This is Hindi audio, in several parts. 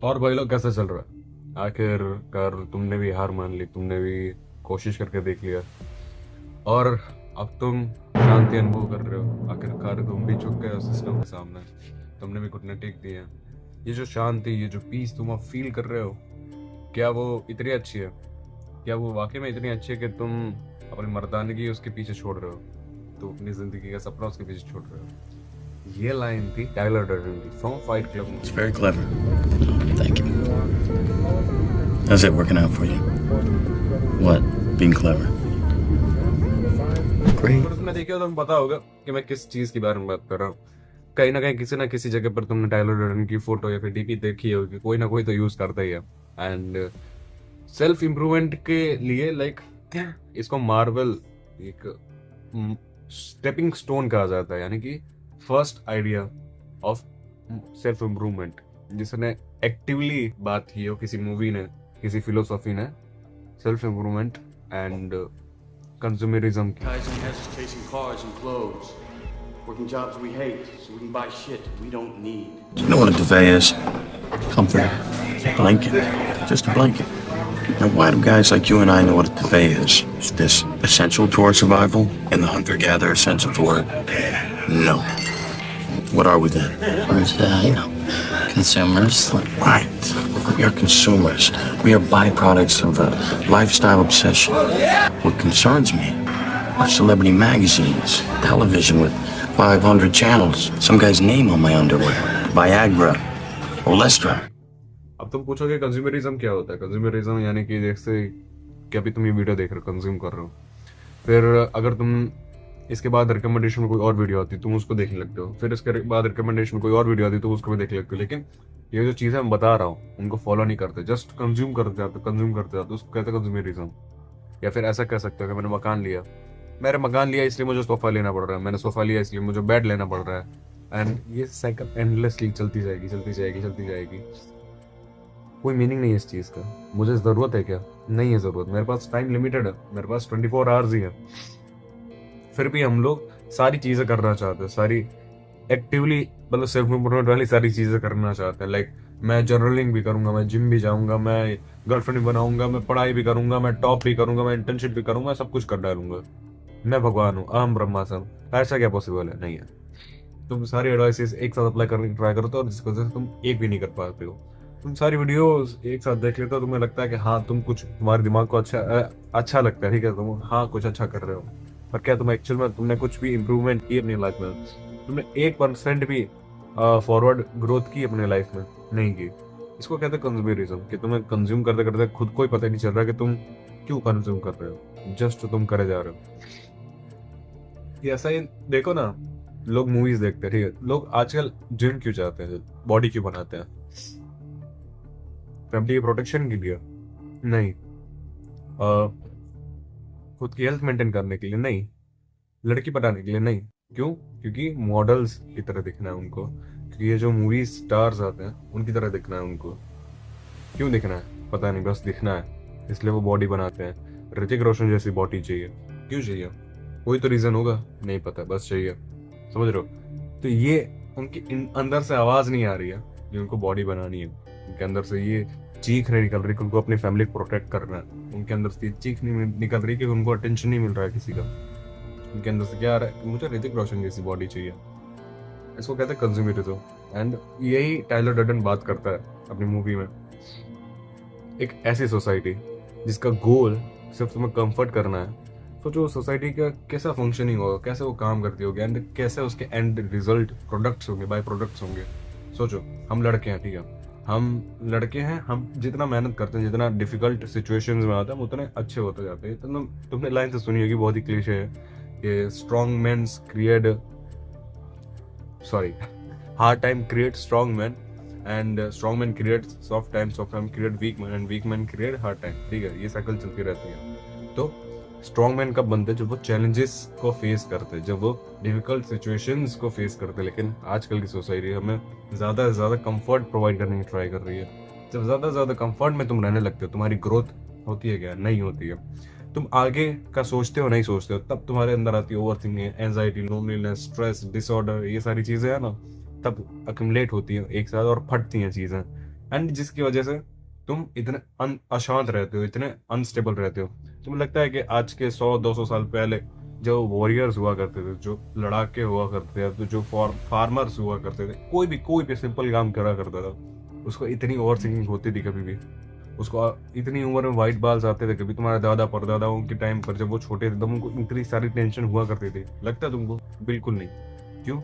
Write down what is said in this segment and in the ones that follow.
और भाई लोग कैसा चल रहा है? आखिरकार तुमने भी हार मान ली, तुमने भी कोशिश करके देख लिया और अब तुम शांति अनुभव कर रहे हो। आखिरकार तुम भी झुक गए हो सिस्टम के सामने, तुमने भी घुटने टेक दिए हैं। ये जो शांति, ये जो पीस तुम अब फील कर रहे हो, क्या वो इतनी अच्छी है? क्या वो वाकई में इतनी अच्छी है कि तुम अपनी मर्दानगी उसके पीछे छोड़ रहे हो, तो अपनी जिंदगी का सपना उसके पीछे छोड़ रहे हो? ये लाइन थी टाइलर डर्डन की from fight club It's movie. very clever. Thank you. How's it working out for you? What? Being clever? Great. अगर तुमने देखा हो तो तुम्हें पता होगा कि मैं किस चीज के बारे में बात कर रहा हूँ। कहीं ना कहीं किसी ना किसी जगह पर तुमने टाइलर डर्डन की फोटो या फिर डीपी देखी होगी, कोई ना कोई तो यूज करता ही है। एंड सेल्फ इम्प्रूवमेंट के लिए इसको मार्वल एक स्टेपिंग स्टोन कहा जाता है, यानी कि first idea of self improvement, जिसने एक्टिवली बात की हो किसी मूवी ने, किसी फिलोसॉफी ने, सेल्फ इम्प्रूवमेंट एंड कंज्यूमरिज्म की। Guys and houses chasing cars and clothes. Working jobs we hate so we can buy shit we don't need. You know what a duvet is? Comfort. Blanket. Just a blanket. Now, why do guys like you and I know what a duvet is? Is this essential to our survival in the hunter-gatherer sense of the word? No. What are we then? We're consumers. Right. We are consumers. We are byproducts of a lifestyle obsession. What concerns me are celebrity magazines, television with 500 channels, some guy's name on my underwear, Viagra, Olestra. अब तुम पूछोगे कंज्यूमरिज्म क्या होता है? कंज्यूमरिज्म यानी कि जैसे कि अभी तुम ये वीडियो देख रहे हो, कंज्यूम कर रहे हो, फिर अगर तुम इसके बाद रिकमेंडेशन में कोई और वीडियो आती है तुम उसको देखने लगते हो, फिर इसके बाद रिकमेंडेशन में कोई और वीडियो आती है तो उसको भी देखने लगते हो। लेकिन ये जो चीज़ें मैं बता रहा हूँ उनको फॉलो नहीं करते, जस्ट कंज्यूम करते जाते, कंज्यूम करते जाते, उसको कहते हैं कंज्यूमरिज्म। या फिर ऐसा कह सकते हो कि मैंने मकान लिया, इसलिए मुझे सोफा लेना पड़ रहा है, मैंने सोफा लिया इसलिए मुझे बेड लेना पड़ रहा है। एंड ये साइकिल एंडलेसली चलती जाएगी, चलती जाएगी, चलती जाएगी। कोई मीनिंग नहीं है इस चीज़ का। मुझे ज़रूरत है क्या? नहीं है ज़रूरत। मेरे पास टाइम लिमिटेड है, मेरे पास 24 आवर्स ही है। फिर भी हम लोग सारी चीज़ें करना चाहते हैं, सारी एक्टिवली, मतलब सेल्फ इम्प्रूवमेंट वाली सारी चीज़ें करना चाहते हैं। लाइक मैं जर्नलिंग भी करूंगा, मैं जिम भी जाऊंगा, मैं गर्लफ्रेंड भी बनाऊंगा, मैं पढ़ाई भी करूंगा, मैं टॉप भी करूंगा, मैं इंटर्नशिप भी करूंगा, मैं सब कुछ कर डालूंगा। मैं भगवान हूँ, अहम ब्रह्मास्म। ऐसा क्या पॉसिबल है? नहीं है। तुम सारी एडवाइसेस एक साथ अप्लाई करने की ट्राई करते हो और जिसकी वजह से तुम एक भी नहीं कर पाते हो। तुम सारी वीडियोस एक साथ देख लेते हो, तुम्हें लगता है कि हाँ तुम कुछ, तुम्हारे दिमाग को अच्छा लगता है, ठीक है, तुम हाँ कुछ अच्छा कर रहे हो। पर क्या तुम एक्चुअल में तुमने कुछ भी इंप्रूवमेंट की अपनी लाइफ में? तुमने 1% भी फॉरवर्ड ग्रोथ की अपने लाइफ में? नहीं की। इसको कहते हैं कंज्यूमरिज्म, कि तुम्हें कंज्यूम करते करते खुद को ही पता नहीं चल रहा कि तुम क्यों कंज्यूम कर रहे हो, जस्ट तुम करे जा रहे हो। ये ऐसा ही देखो ना, लोग मूवीज देखते हैं, ठीक है, लोग आजकल जिम क्यों चाहते हैं, बॉडी क्यों बनाते हैं? फैमिली के प्रोटेक्शन के लिए? नहीं। खुद की हेल्थ मेंटेन करने के लिए? नहीं। लड़की बनाने के लिए? नहीं। क्यों? क्योंकि मॉडल्स की तरह दिखना है उनको, क्योंकि ये जो मूवी स्टार्स आते हैं उनकी तरह दिखना है उनको। क्यों दिखना है? पता नहीं, बस दिखना है, इसलिए वो बॉडी बनाते हैं। ऋतिक रोशन जैसी बॉडी चाहिए। क्यों चाहिए? कोई तो रीजन होगा, नहीं पता, बस चाहिए। समझ रहे हो? तो ये उनके अंदर से आवाज नहीं आ रही है कि उनको बॉडी बनानी है। उनके अंदर से ये चीख नहीं निकल रही कि उनको अपनी फैमिली को प्रोटेक्ट करना है। उनके अंदर से ये चीख नहीं निकल रही कि उनको अटेंशन नहीं मिल रहा है किसी का। उनके अंदर से क्या आ रहा है कि मुझे ऋतिक रोशन जैसी बॉडी चाहिए। इसको कहते हैं कंज्यूमरिज्म। एंड यही टाइलर डर्डन बात करता है अपनी मूवी में। एक ऐसी सोसाइटी जिसका गोल सिर्फ तुम्हें कंफर्ट करना है। सोचो सोसाइटी का कैसा फंक्शनिंग होगा, कैसे वो काम करती होगी, एंड कैसे उसके एंड रिजल्ट प्रोडक्ट्स होंगे, बाय प्रोडक्ट्स होंगे। सोचो हम लड़के हैं, ठीक है, हम लड़के हैं, हम जितना मेहनत करते हैं, जितना डिफिकल्ट सिचुएशंस में आते हैं, हम उतने अच्छे होते जाते हैं। तो तुमने लाइन तो सुनी होगी, बहुत ही क्लीशे है कि strong mans create, sorry, hard time create strong man, and strong man create soft time create weak man, and weak man create hard time. ठीक है, ये साइकिल चलती रहती है। तो स्ट्रॉन्ग मैन कब बनते हैं? जब वो चैलेंजेस को फेस करते हैं, जब वो डिफिकल्ट सिचुएशंस को फेस करते हैं। लेकिन आजकल की सोसाइटी हमें ज़्यादा से ज़्यादा कंफर्ट प्रोवाइड करने की ट्राई कर रही है। जब ज़्यादा से ज़्यादा कंफर्ट में तुम रहने लगते हो, तुम्हारी ग्रोथ होती है क्या? नहीं होती है। तुम आगे का सोचते हो, नहीं सोचते हो, तब तुम्हारे अंदर आती है overthinking, anxiety, loneliness, stress, disorder, ये सारी चीज़ें है ना, तब अक्यूमुलेट होती हैं एक साथ और फटती हैं चीज़ें। एंड जिसकी वजह से तुम इतने अशांत रहते हो, इतने अनस्टेबल रहते हो। तुम्हें लगता है कि आज के 100-200 साल पहले जो वॉरियर्स हुआ करते थे, जो लड़ाके हुआ करते थे, तो जो फार्मर्स हुआ करते थे, कोई भी सिंपल काम करा करता था, उसको इतनी ओवर थिंकिंग होती थी कभी भी, उसको इतनी उम्र में वाइट बाल्स आते थे कभी। तुम्हारे दादा परदादाओं के टाइम पर जब वो छोटे थे तब उनको इतनी सारी टेंशन हुआ करती थी, लगता है तुमको? बिल्कुल नहीं। क्यों?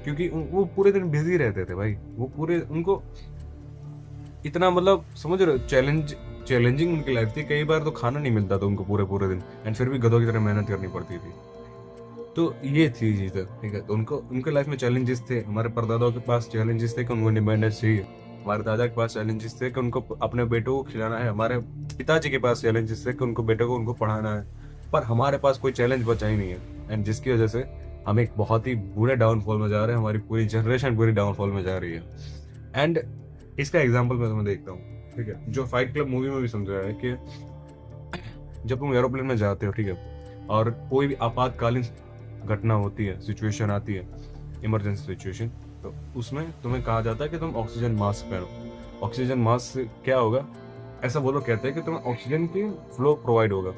क्योंकि वो पूरे दिन बिजी रहते थे भाई। वो पूरे उनको इतना मतलब समझ रहे हो, चैलेंजिंग उनकी लाइफ थी। कई बार तो खाना नहीं मिलता था उनको पूरे पूरे दिन, एंड फिर भी गधों की तरह मेहनत करनी पड़ती थी। तो ये थी चीज़, ठीक है। तो उनको उनके लाइफ में चैलेंजेस थे। हमारे परदादाओं के पास चैलेंजेस थे कि उनको इंडिपेंडेंस चाहिए। हमारे दादा के पास चैलेंजेस थे कि उनको अपने बेटों को खिलाना है। हमारे पिताजी के पास चैलेंजेस थे कि उनको बेटों को उनको पढ़ाना है। पर हमारे पास कोई चैलेंज बचा ही नहीं है, एंड जिसकी वजह से हम एक बहुत ही बुरे डाउनफॉल में जा रहे हैं। हमारी पूरी जनरेशन पूरी डाउनफॉल में जा रही है। एंड इसका एग्जाम्पल मैं तुम्हें देखता हूँ, ठीक है, जो फाइट क्लब मूवी में भी समझाया है कि जब तुम एरोप्लेन में जाते हो, ठीक है, और कोई भी आपातकालीन घटना होती है, सिचुएशन आती है, इमरजेंसी सिचुएशन, तो उसमें तुम्हें कहा जाता है कि तुम ऑक्सीजन मास्क पहनो। ऑक्सीजन मास्क से क्या होगा, ऐसा वो लोग कहते हैं कि तुम्हें ऑक्सीजन की फ्लो प्रोवाइड होगा।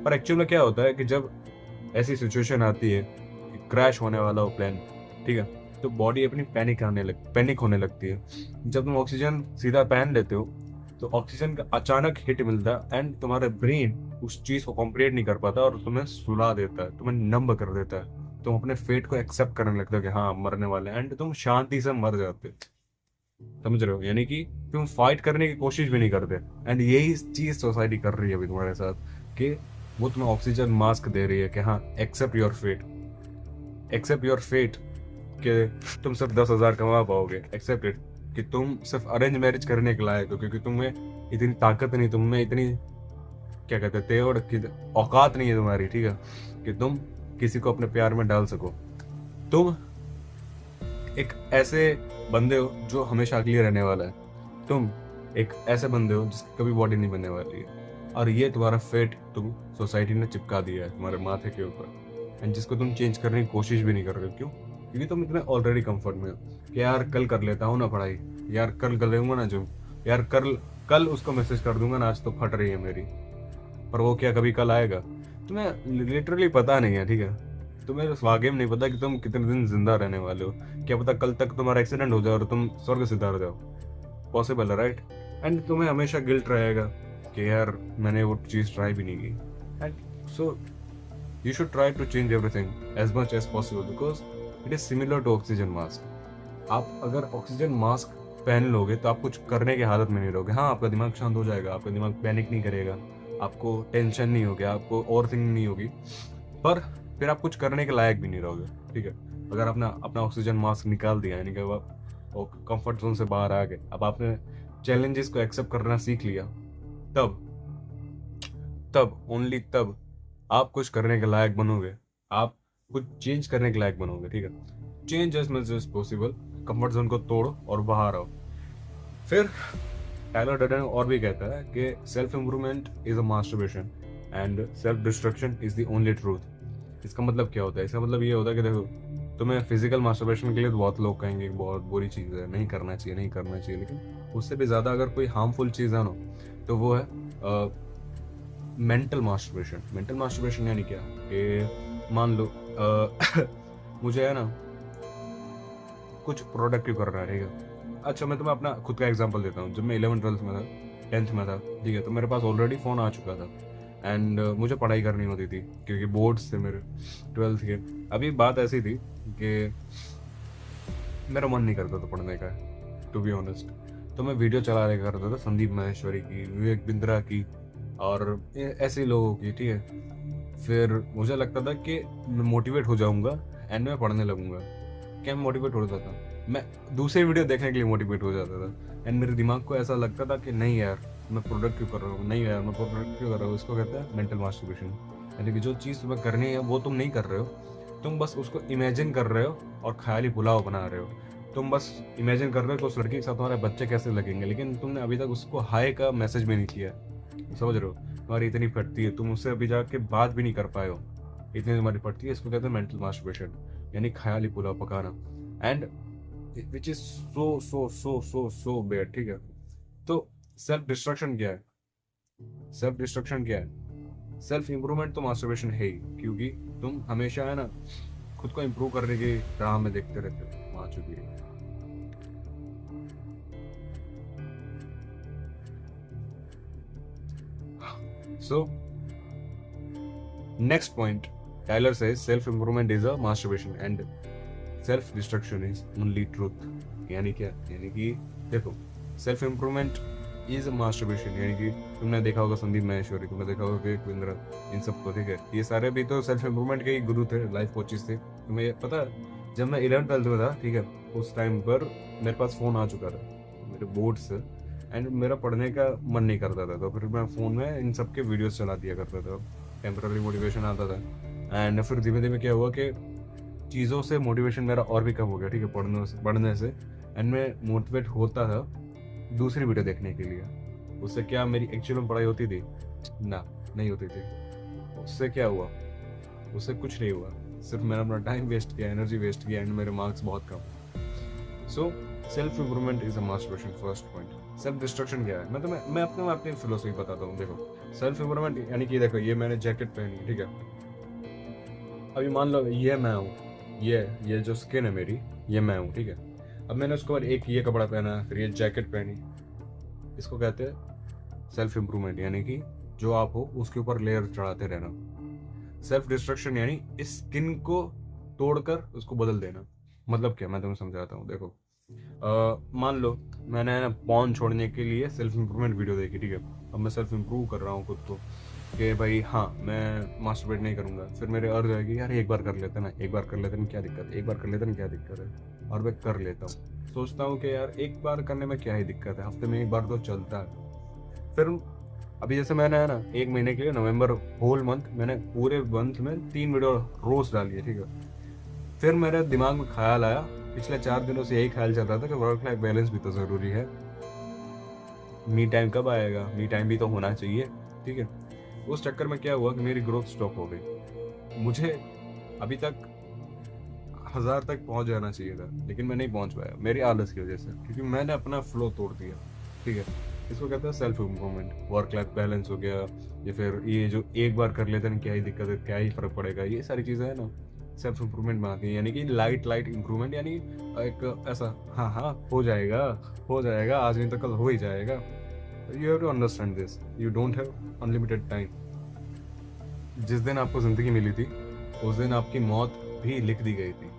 पर एक्चुअल में क्या होता है कि जब ऐसी सिचुएशन आती है, क्रैश होने वाला हो प्लेन, ठीक है, तो बॉडी अपनी पैनिक होने लगती है। जब तुम ऑक्सीजन सीधा पहन लेते हो तो ऑक्सीजन का अचानक हिट मिलता है, एंड तुम्हारे ब्रेन उस चीज को कॉम्प्रेट नहीं कर पाता और तुम्हें सुला देता है, तुम्हें नंब कर देता है। तुम अपने फेट को एक्सेप्ट करने लगते हो कि हाँ मरने वाले हैं, एंड तुम शांति से मर जाते हो। समझ रहे हो? यानी कि तुम फाइट करने की कोशिश भी नहीं करते। एंड यही चीज सोसाइटी कर रही है अभी तुम्हारे साथ, कि वो तुम्हें ऑक्सीजन मास्क दे रही है कि हाँ एक्सेप्ट योर फेट, कि तुम सिर्फ 10,000 कमा पाओगे, एक्सेप्ट इट, कि तुम सिर्फ अरेंज मैरिज करने के लायक हो, क्योंकि तुम्हें इतनी ताकत नहीं, तुममें इतनी क्या कहते हैं तेवड़ की औकात नहीं है तुम्हारी, ठीक है, कि तुम किसी को अपने प्यार में डाल सको। तुम एक ऐसे बंदे हो जो हमेशा अगली रहने वाला है। तुम एक ऐसे बंदे हो जिसकी कभी बॉडी नहीं बनने वाली है, और ये तुम्हारा फेट तुम सोसाइटी ने चिपका दिया है तुम्हारे माथे के ऊपर, एंड जिसको तुम चेंज करने की कोशिश भी नहीं कर रहे हो। क्यों? क्योंकि तुम इतने ऑलरेडी कंफर्ट में हो कि यार कल कर लेता हूँ ना पढ़ाई, यार कल कर लूंगा ना जिम, यार कल उसको मैसेज कर दूंगा ना, आज तो फट रही है मेरी। पर वो क्या कभी कल आएगा? तुम्हें लिटरली पता नहीं है, ठीक है, तुम्हें वाकई में नहीं पता कि तुम कितने दिन जिंदा रहने वाले हो। क्या पता कल तक तुम्हारा एक्सीडेंट हो जाए और तुम स्वर्ग सिधार जाओ। पॉसिबल है, राइट? एंड तुम्हें हमेशा गिल्ट रहेगा कि यार मैंने वो चीज़ ट्राई भी नहीं की। And so you should try to change everything as much as possible because it is similar to oxygen mask. आप अगर ऑक्सीजन मास्क पहन लोगे तो आप कुछ करने की हालत में नहीं रहोगे। हाँ, आपका दिमाग शांत हो जाएगा, आपका दिमाग पैनिक नहीं करेगा, आपको टेंशन नहीं होगी, आपको ओवर थिंकिंग नहीं होगी, पर फिर आप कुछ करने के लायक भी नहीं रहोगे, ठीक है। अगर आपने अपना ऑक्सीजन मास्क निकाल दिया, यानी कि आप कंफर्ट जोन से बाहर आ गए, अब आपने चैलेंजेस को एक्सेप्ट करना सीख लिया, तब ओनली तब आप कुछ करने के लायक बनोगे, आप कुछ चेंज करने के लायक बनोगे, ठीक है। Change as much as possible, comfort zone को तोड़ो और बाहर आओ। फिर टाइलर डर्डेन और भी कहता है कि self improvement is a masturbation and self destruction is the only truth. इसका मतलब क्या होता है? इसका मतलब ये होता है कि देखो, तुम्हें फिजिकल मास्टरबेशन के लिए तो बहुत लोग कहेंगे बहुत बुरी चीज़ है, नहीं करना चाहिए, लेकिन उससे भी ज़्यादा अगर कोई हार्मफुल चीज़ है ना, तो वो है मेंटल मास्टरबेशन। यानी क्या कि मान लो मुझे है ना कुछ प्रोडक्टिव करना है, ठीक है। अच्छा, मैं तुम्हें अपना खुद का एग्जांपल देता हूँ। जब मैं 11th 12th में था, 10th में था, ठीक है, तो मेरे पास ऑलरेडी फ़ोन आ चुका था, एंड मुझे पढ़ाई करनी होती थी क्योंकि बोर्ड्स थे मेरे 12th के। अभी बात ऐसी थी कि मेरा मन नहीं करता था पढ़ने का, टू बी ऑनेस्ट। तो मैं वीडियो चला रहा करता था संदीप माहेश्वरी की, विवेक बिंद्रा की और ऐसे लोगों की, ठीक है। फिर मुझे लगता था कि मैं मोटिवेट हो जाऊंगा एंड मैं पढ़ने लगूंगा। क्या मैं मोटिवेट हो जाता? मैं दूसरे वीडियो देखने के लिए मोटिवेट हो जाता था, एंड मेरे दिमाग को ऐसा लगता था कि नहीं यार मैं प्रोडक्टिव कर रहा हूँ, नहीं यार मैं प्रोडक्टिव कर रहा हूँ। इसको कहते हैं मेंटल मास्टरबेशन। यानी कि जो चीज़ तुम्हें करनी है वो तुम नहीं कर रहे हो, तुम बस उसको इमेजिन कर रहे हो और ख्याली पुलाव बना रहे हो। तुम बस इमेजिन कर रहे हो कि उस लड़की के साथ तुम्हारे बच्चे कैसे लगेंगे, लेकिन तुमने अभी तक उसको हाय का मैसेज भी नहीं किया। समझ रहे हो? तुम्हारी इतनी फटती है, तुम उससे अभी जाके बात भी नहीं कर पाए हो, इतनी तुम्हारी फटती है। इसको कहते हैं मेंटल मास्टरबेशन, यानी ख्याली पुलाव पकाना, and which is so bad, ठीक है। तो सेल्फ डिस्ट्रक्शन क्या है? सेल्फ डिस्ट्रक्शन क्या है? सेल्फ इंप्रूवमेंट तो मास्टरबेशन है ही, क्योंकि तुम हमेशा है ना खुद को इंप्रूव करने की राह में देखते रहते हो। वहां चुकी है। So, next point, Tyler says self-improvement is a masturbation and self-destruction is only truth. यानी क्या? यानी कि देखो, सेल्फ इम्प्रूवमेंट इज मास्टरबेशन, यानी कि तुमने देखा होगा संदीप महेश्वरी, तुमने देखा होगा विवेक बिंद्रा, इन सबको, ठीक है, ये सारे भी तो सेल्फ इम्प्रूवमेंट के ही गुरु थे, लाइफ कोचेस थे। तुम्हें पता है, जब मैं 11th-12th में था, ठीक है, उस टाइम पर मेरे पास फोन आ चुका था, मेरे बोर्ड से, एंड मेरा पढ़ने का मन नहीं करता था, तो फिर मैं फ़ोन में इन सब के वीडियोस चला दिया करता था, टेम्पररी मोटिवेशन आता था। एंड फिर धीमे धीमे क्या हुआ कि चीज़ों से मोटिवेशन मेरा और भी कम हो गया, ठीक है, पढ़ने से, एंड मैं मोटिवेट होता था दूसरी वीडियो देखने के लिए। उससे क्या मेरी एक्चुअल में पढ़ाई होती थी? ना, नहीं होती थी। उससे क्या हुआ? उससे कुछ नहीं हुआ, सिर्फ मैंने अपना टाइम वेस्ट किया, एनर्जी वेस्ट किया, एंड मेरे मार्क्स बहुत कम। So self improvement is a masturbation, first point. Self destruction क्या है? मैं अपनी फिलोसफी बताता हूँ। देखो, सेल्फ इम्प्रूवमेंट यानी कि देखो, ये मैंने जैकेट पहनी, ठीक है, अभी मान लो ये मैं हूँ, ये जो स्किन है मेरी, ये मैं हूँ, ठीक है। अब मैंने उसके बाद एक ये कपड़ा पहना, फिर ये जैकेट पहनी, इसको कहते हैं सेल्फ इम्प्रूवमेंट, यानी कि जो आप हो उसके ऊपर लेयर चढ़ाते रहना। सेल्फ डिस्ट्रक्शन यानी इस स्किन को तोड़कर उसको बदल देना। मतलब क्या, मैं तुम्हें समझाता हूँ। देखो, मान लो मैंने ना पॉर्न छोड़ने के लिए सेल्फ इम्प्रूवमेंट वीडियो देखी, ठीक है, अब मैं सेल्फ इम्प्रूव कर रहा हूँ खुद को कि भाई हाँ, मैं मास्टरबेट नहीं करूँगा। फिर मेरे अर्ज आएगी, यार एक बार कर लेते ना, एक बार कर लेते ना, क्या दिक्कत है, एक बार कर लेते ना, क्या दिक्कत है, और मैं कर लेता हूँ। सोचता हूँ कि यार एक बार करने में क्या ही दिक्कत है, हफ्ते में एक बार तो चलता है। फिर अभी जैसे मैंने है ना 1 महीने के लिए, नवंबर होल मंथ, मैंने पूरे मंथ में 3 वीडियो रोज डाली है, ठीक है। फिर मेरे दिमाग में ख्याल आया, पिछले 4 दिनों से यही ख्याल चल रहा था कि वर्क लाइफ बैलेंस भी तो ज़रूरी है, मी टाइम कब आएगा, मी टाइम भी तो होना चाहिए, ठीक है। उस चक्कर में क्या हुआ कि मेरी ग्रोथ स्टॉप हो गई। मुझे अभी तक 1000 तक पहुंच जाना चाहिए था, लेकिन मैं नहीं पहुंच पाया, मेरी आलस की वजह से, क्योंकि मैंने अपना फ्लो तोड़ दिया, ठीक है। इसको कहते हैं self improvement. Work life balance हो गया, या फिर ये जो एक बार कर लेते हैं क्या ही दिक्कत है, क्या ही फर्क पड़ेगा, ये सारी चीज़ें है ना सेल्फ इम्प्रूवमेंट में आती है। यानी कि लाइट इम्प्रूवमेंट, यानी एक ऐसा हाँ हो जाएगा, आज नहीं तो कल हो ही जाएगा। You have to understand this, you don't have unlimited time. जिस दिन आपको जिंदगी मिली थी, उस दिन आपकी मौत भी लिख दी गई थी,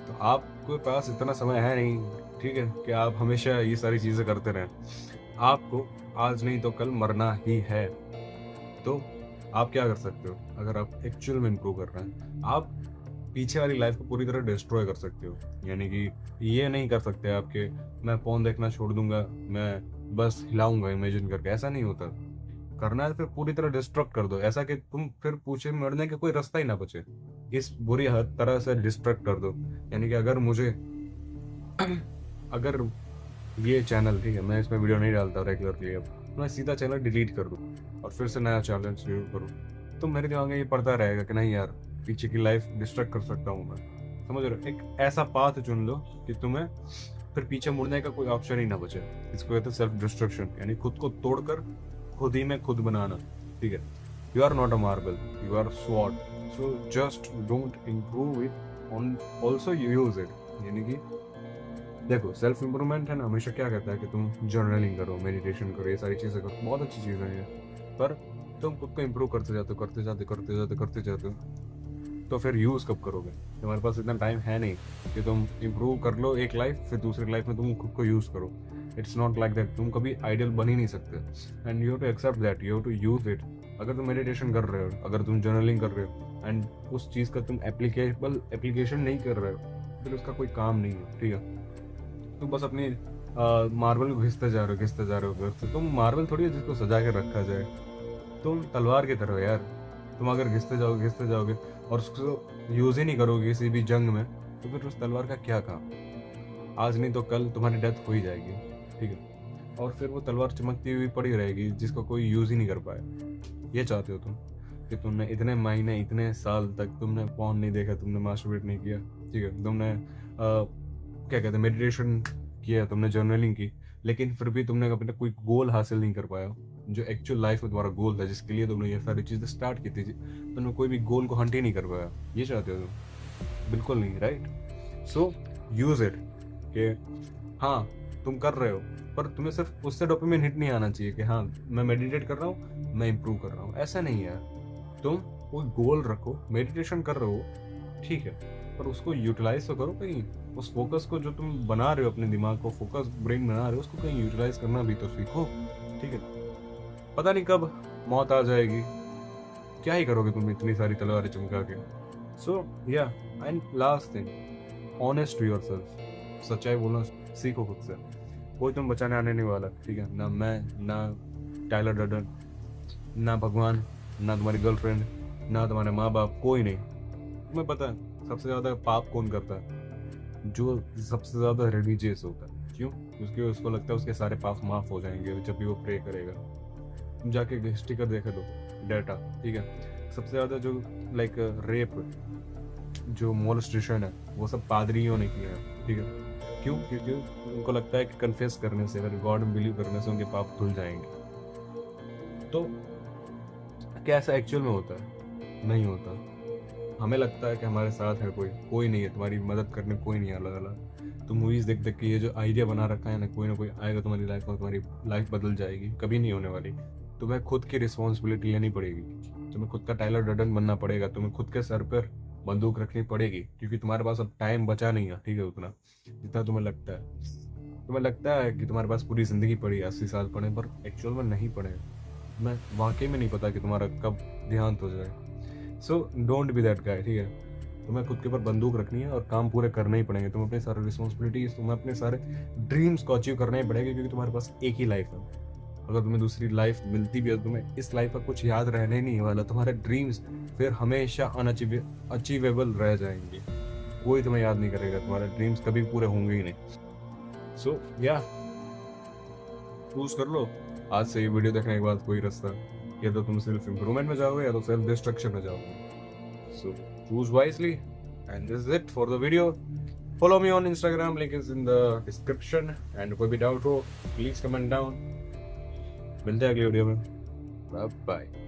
तो आपके पास इतना समय है नहीं, ठीक है, कि आप हमेशा ये सारी चीज़ें करते रहें। आपको आज नहीं तो कल मरना ही है। तो आप क्या कर सकते हो? अगर आप एक्चुअल में इम्प्रूव कर रहे हैं, आप पीछे वाली लाइफ को पूरी तरह डिस्ट्रॉय कर सकते हो। यानी कि ये नहीं कर सकते आपके मैं फोन देखना छोड़ दूंगा, मैं बस हिलाऊंगा इमेजिन करके, ऐसा नहीं होता। करना है फिर पूरी तरह डिस्ट्रक्ट कर दो, ऐसा कि तुम फिर पूछे मरने का कोई रास्ता ही ना बचे, इस बुरी तरह से डिस्ट्रक्ट कर दो। यानी कि अगर ये चैनल, ठीक है, मैं इसमें वीडियो नहीं डालता रेगुलरली, अब मैं सीधा चैनल डिलीट कर दूँ और फिर से नया चैनल शुरू करूँ, तो मेरे दिमाग में ये पड़ता रहेगा कि नहीं यार, पीछे की लाइफ डिस्ट्रक्ट कर सकता हूँ मैं। समझ रहे हो? एक ऐसा पाथ चुन लो कि तुम्हें फिर पीछे मुड़ने का कोई ऑप्शन ही ना बचे। इसको कहते हैं सेल्फ डिस्ट्रक्शन, यानी खुद को तोड़कर खुद ही में खुद बनाना, ठीक है। You are not a marble, you are sword, so just don't improve it, also use it. यानी कि देखो, सेल्फ इम्प्रूवमेंट है ना, हमेशा क्या कहता है कि तुम जर्नलिंग करो, मेडिटेशन करो, ये सारी चीज़ें करो, बहुत अच्छी चीज़ें हैं, पर तुम खुद को इम्प्रूव करते जाते हो, तो फिर यूज़ कब करोगे? तुम्हारे पास इतना टाइम है नहीं कि तुम इम्प्रूव कर लो एक लाइफ, फिर दूसरी लाइफ में तुम खुद को यूज़ करो। इट्स नॉट लाइक दैट, तुम कभी आइडियल बन ही नहीं सकते, and you have to accept that, you have to use it. अगर तुम मेडिटेशन कर रहे हो, अगर तुम जर्नलिंग कर रहे हो, एंड उस चीज़ का तुम एप्लीकेशन नहीं कर रहे हो, फिर उसका कोई काम नहीं है, ठीक है। तुम बस अपनी मार्बल को घिसते जा रहे हो। तुम मार्बल थोड़ी है जिसको सजा के रखा जाए, तुम तलवार की तरह हो यार। तुम अगर घिसते जाओगे और उसको यूज़ ही नहीं करोगे किसी भी जंग में, तो फिर उस तलवार का क्या काम? आज नहीं तो कल तुम्हारी डेथ हो ही जाएगी, ठीक है, और फिर वो तलवार चमकती हुई पड़ी रहेगी जिसको कोई यूज़ ही नहीं कर पाया। ये चाहते हो तुम कि तुमने इतने महीने, इतने साल तक तुमने पॉर्न नहीं देखा, तुमने मास्टरबेट नहीं किया, ठीक है, तुमने क्या कहते हैं, मेडिटेशन किया, तुमने जर्नलिंग की, लेकिन फिर भी तुमने अपना कोई गोल हासिल नहीं कर पाया, जो एक्चुअल लाइफ में तुम्हारा गोल था, जिसके लिए तुमने ये सारी चीज़ें स्टार्ट की थी, तुमने कोई भी गोल को हंट ही नहीं कर पाया, ये चाहते हो तुम? बिल्कुल नहीं, राइट? सो यूज इट कि हाँ तुम कर रहे हो, पर तुम्हें सिर्फ उससे डोपामिन हिट नहीं आना चाहिए कि हाँ मैं मेडिटेट कर रहा हूँ, मैं इंप्रूव कर रहा हूँ। ऐसा नहीं है। तुम कोई गोल रखो, मेडिटेशन कर रहे हो ठीक है, पर उसको यूटिलाइज तो करो कहीं। उस फोकस को जो तुम बना रहे हो, अपने दिमाग को फोकस ब्रेन बना रहे हो, उसको कहीं यूटिलाइज करना भी तो सीखो, ठीक है? पता नहीं कब मौत आ जाएगी, क्या ही करोगे तुम इतनी सारी तलवारें चमका के। सो या and last thing, honest to yourself, सच्चाई बोलना सीखो खुद से। कोई तुम बचाने आने नहीं वाला, ठीक है? ना मैं, ना टाइलर डर्डन, ना भगवान, ना तुम्हारी गर्लफ्रेंड, ना तुम्हारे माँ बाप, कोई नहीं। तुम्हें पता है सबसे ज़्यादा पाप कौन करता है? जो सबसे ज़्यादा रिलीजियस होता है। क्यों? क्योंकि उसको लगता है उसके सारे पाप माफ़ हो जाएंगे जब भी वो प्रे करेगा। तुम जाके हिस्ट्री कर देखे दो, डाटा, ठीक है? सबसे ज़्यादा जो लाइक रेप, जो मोलेस्टेशन है, वो सब पादरियों ने किया है, ठीक है? क्यों? क्योंकि उनको लगता है कि कन्फेस करने से, अगर गॉड में बिलीव करने से उनके पाप धुल जाएंगे। तो क्या ऐसा एक्चुअल में होता है? नहीं होता। हमें लगता है कि हमारे साथ है कोई नहीं है, तुम्हारी मदद करने कोई नहीं है। अलग अलग तुम मूवीज देख देख के ये जो आइडिया बना रखा है ना कोई आएगा तुम्हारी लाइफ में, तुम्हारी लाइफ बदल जाएगी, कभी नहीं होने वाली। तुम्हें खुद की रिस्पॉन्सिबिलिटी लेनी पड़ेगी, तुम्हें खुद का टाइलर डर्डन बनना पड़ेगा, तुम्हें खुद के सर पर बंदूक रखनी पड़ेगी, क्योंकि तुम्हारे पास अब टाइम बचा नहीं है, ठीक है? उतना जितना तुम्हें लगता है। तुम्हें लगता है कि तुम्हारे पास पूरी जिंदगी पड़ी, 80 साल पड़े, पर एक्चुअल में नहीं पड़े। मैं वाकई में नहीं पता कि तुम्हारा कब देहांत हो जाए। So don't be that guy, ठीक है? तुम्हें खुद के ऊपर बंदूक रखनी है और काम पूरे करने ही पड़ेंगे। तुम्हें अपने सारे रिस्पॉन्सिबिलिटीज, तुम्हें अपने सारे ड्रीम्स को अचीव करना ही पड़ेगा, क्योंकि तुम्हारे पास एक ही लाइफ है। अगर तुम्हें दूसरी लाइफ मिलती भी है, तुम्हें इस लाइफ का कुछ याद रहने नहीं वाला। तुम्हारे ड्रीम्स फिर हमेशा अनअचीवेबल रह जाएंगे, कोई तुम्हें याद नहीं करेगा, तुम्हारे ड्रीम्स कभी पूरे होंगे ही नहीं। सो या चूज कर लो आज से ये वीडियो देखने के बाद कोई रास्ता, या तो तुम सिर्फ इम्प्रूवमेंट में जाओगे या तो सेल्फ डिस्ट्रक्शन में जाओगे। So choose wisely and this is it for the video. Follow me on Instagram, link is in the description. And कोई भी डाउट हो प्लीज कमेंट डाउन। मिलते हैं अगली वीडियो में, बाय बाय।